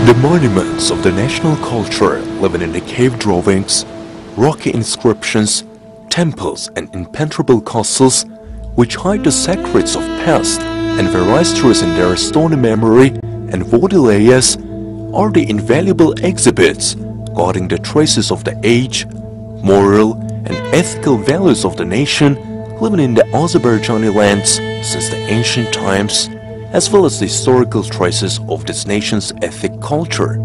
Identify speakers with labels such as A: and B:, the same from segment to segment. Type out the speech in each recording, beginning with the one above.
A: The monuments of the national culture living in the cave drawings, rocky inscriptions, temples and impenetrable castles, which hide the secrets of past and various truths in their stony memory and woody layers, are the invaluable exhibits guarding the traces of the age, moral and ethical values of the nation living in the Azerbaijani lands since the ancient times, as well as the historical traces of this nation's ethnic culture.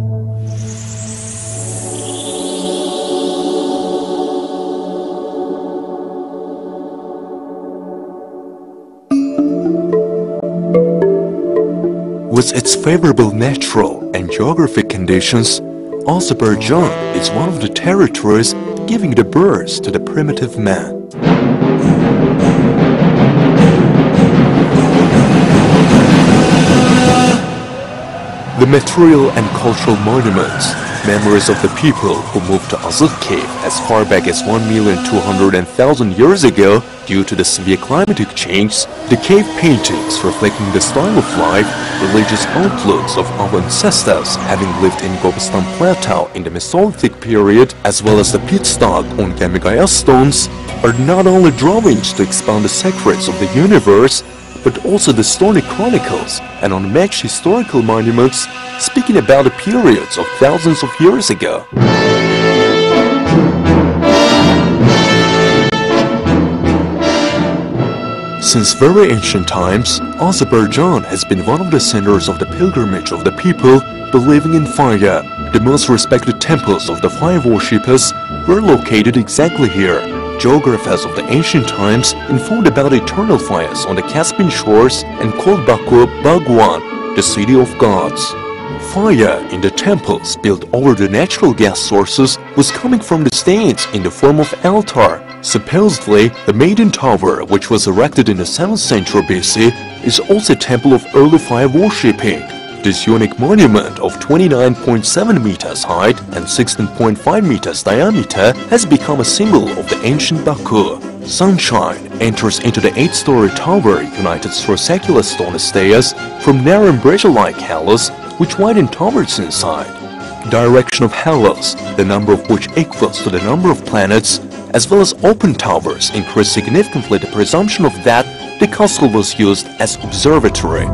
A: With its favorable natural and geographic conditions, Azerbaijan is one of the territories giving the birth to the primitive man. The material and cultural monuments, memories of the people who moved to Tthe as far back as 1,200,000 years ago due to the severe climatic change, the cave paintings reflecting the style of life, religious outlooks of our ancestors having lived in Gobistan Plateau in the Mesolithic period, as well as the pit stock on Gamigaya stones, are not only drawings to expound the secrets of the universe, but also the stony chronicles and unmatched historical monuments speaking about the periods of thousands of years ago. Since very ancient times, Azerbaijan has been one of the centers of the pilgrimage of the people believing in fire. The most respected temples of the fire worshippers were located exactly here. Geographers of the ancient times informed about eternal fires on the Caspian shores and called Baku Bhagwan, the city of gods. Fire in the temples built over the natural gas sources was coming from the stains in the form of altar. Supposedly, the Maiden Tower, which was erected in the 7th century BC, is also a temple of early fire worshipping. This unique monument of 29.7 meters height and 16.5 meters diameter has become a symbol of the ancient Baku. Sunshine enters into the 8-story tower united through circular stone stairs from narrow embrasure-like halos which widen towards inside. Direction of halos, the number of which equals to the number of planets, as well as open towers increase significantly the presumption of that the castle was used as observatory.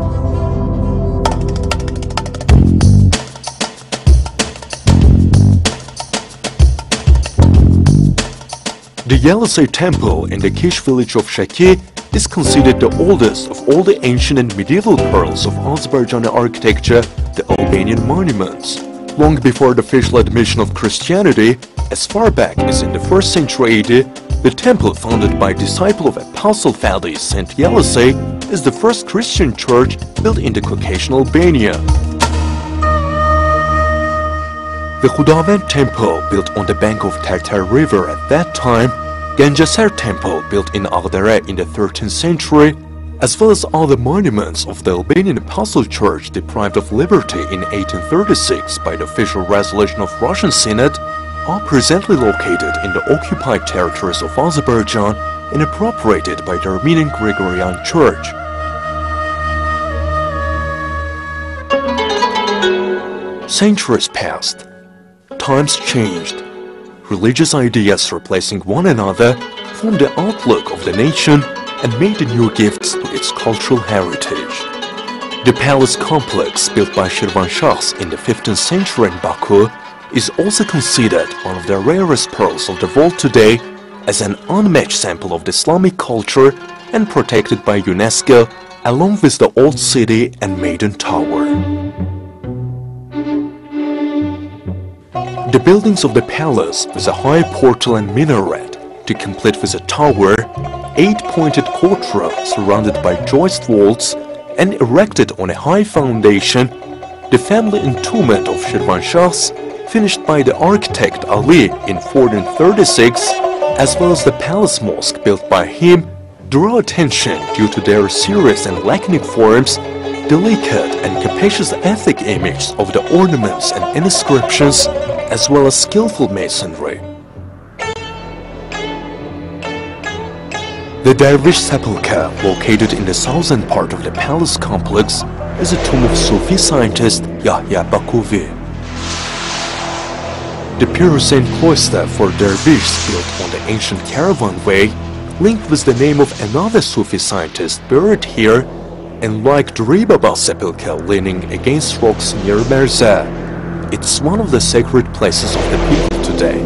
A: The Yelisey Temple in the Kish village of Shaki is considered the oldest of all the ancient and medieval pearls of Azerbaijani architecture, the Albanian monuments. Long before the official admission of Christianity, as far back as in the 1st century AD, the temple founded by a disciple of Apostle Fadi, Saint Yelisey, is the first Christian church built in the Caucasian Albania. The Khudavand Temple, built on the bank of Tthe River at that time, Genceser Temple, built in Agdere in the 13th century, as well as other monuments of the Albanian Apostle Church deprived of liberty in 1836 by the official resolution of Russian Senate, are presently located in the occupied territories of Azerbaijan and appropriated by the Armenian Gregorian Church. Centuries passed. Times changed. Religious ideas replacing one another formed the outlook of the nation and made the new gifts to its cultural heritage. The palace complex built by Shirvanshahs in the 15th century in Baku is also considered one of the rarest pearls of the world today as an unmatched sample of the Islamic culture and protected by UNESCO along with the Old City and Maiden Tower. The buildings of the palace with a high portal and minaret, to complete with a tower, 8-pointed courtyard surrounded by joist vaults and erected on a high foundation, the family entombment of Shirvanshahs, finished by the architect Ali in 1436, as well as the palace mosque built by him, draw attention due to their serious and laconic forms, delicate and capacious ethnic image of the ornaments and inscriptions, as well as skillful masonry. The Dervish Sepulchre, located in the southern part of the palace complex, is a tomb of Sufi scientist Yahya Bakuvi. The Pyroxene cloister for dervishes built on the ancient caravan way, linked with the name of another Sufi scientist buried here, and like Tthe Baba sepulchre leaning against rocks near Merza. It's one of the sacred places of the people today.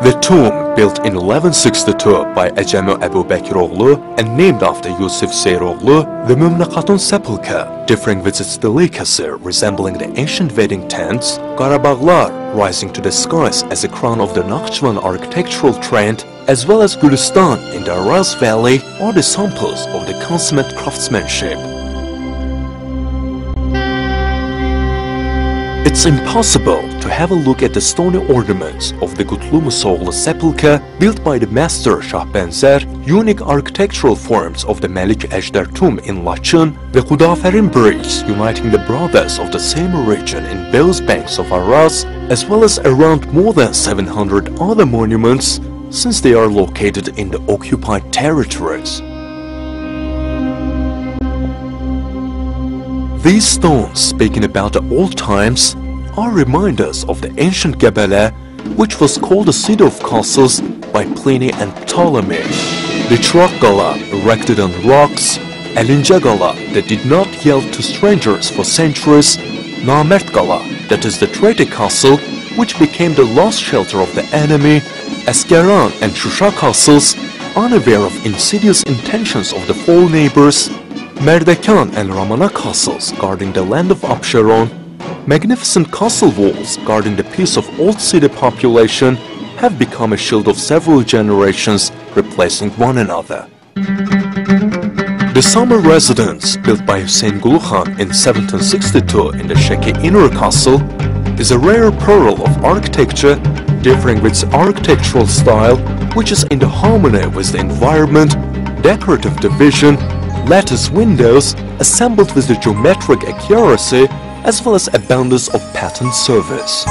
A: The tomb, built in 1162 by Ecemi Ebu Bekiroğlu and named after Yusuf Seyroğlu, the Mümne Khatun sepulchre, differing with its delicacy resembling the ancient wedding tents, Qarabağlar rising to the skies as a crown of the Nakhchivan architectural trend, as well as Gülistan in the Araz Valley, are the samples of the consummate craftsmanship. It's impossible to have a look at the stony ornaments of the Kutlu Musoğlu sepulchre built by the master Şahbenzer, unique architectural forms of the Melik Ejder tomb in Laçın, the Hudaferin Bridge uniting the brothers of the same origin in both banks of Araz, as well as around more than 700 other monuments, since they are located in the occupied territories. These stones, speaking about the old times, are reminders of the ancient Gebele, which was called the city of castles by Pliny and Ptolemy. The Çırak Gala, erected on rocks, Elince Gala, that did not yield to strangers for centuries, Namert Gala, that is the traitor castle, which became the last shelter of the enemy, Eskeran and Şuşa castles, unaware of insidious intentions of the four neighbors, Merdekan and Ramana castles guarding the land of Abşeron, magnificent castle walls guarding the peace of old city population, have become a shield of several generations, replacing one another. The summer residence, built by Hüseyin Gulu Khan in 1762 in the Şeki Inner Castle, is a rare pearl of architecture, differing with its architectural style, which is in the harmony with the environment, decorative division, lattice windows assembled with the geometric accuracy, as well as abundance of pattern service.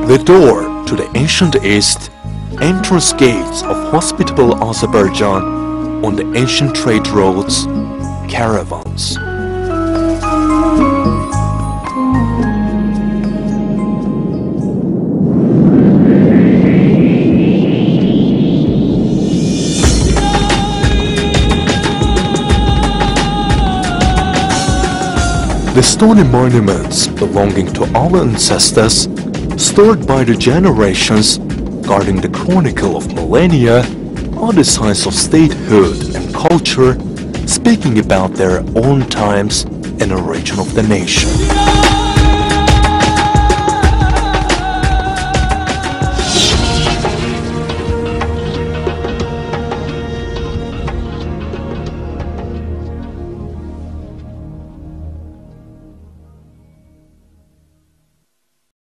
A: The door to the ancient East, entrance gates of hospitable Azerbaijan on the ancient trade roads, caravans. The stony monuments belonging to our ancestors, stored by the generations, guarding the chronicle of millennia, are the signs of statehood and culture, speaking about their own times and origin of the nation.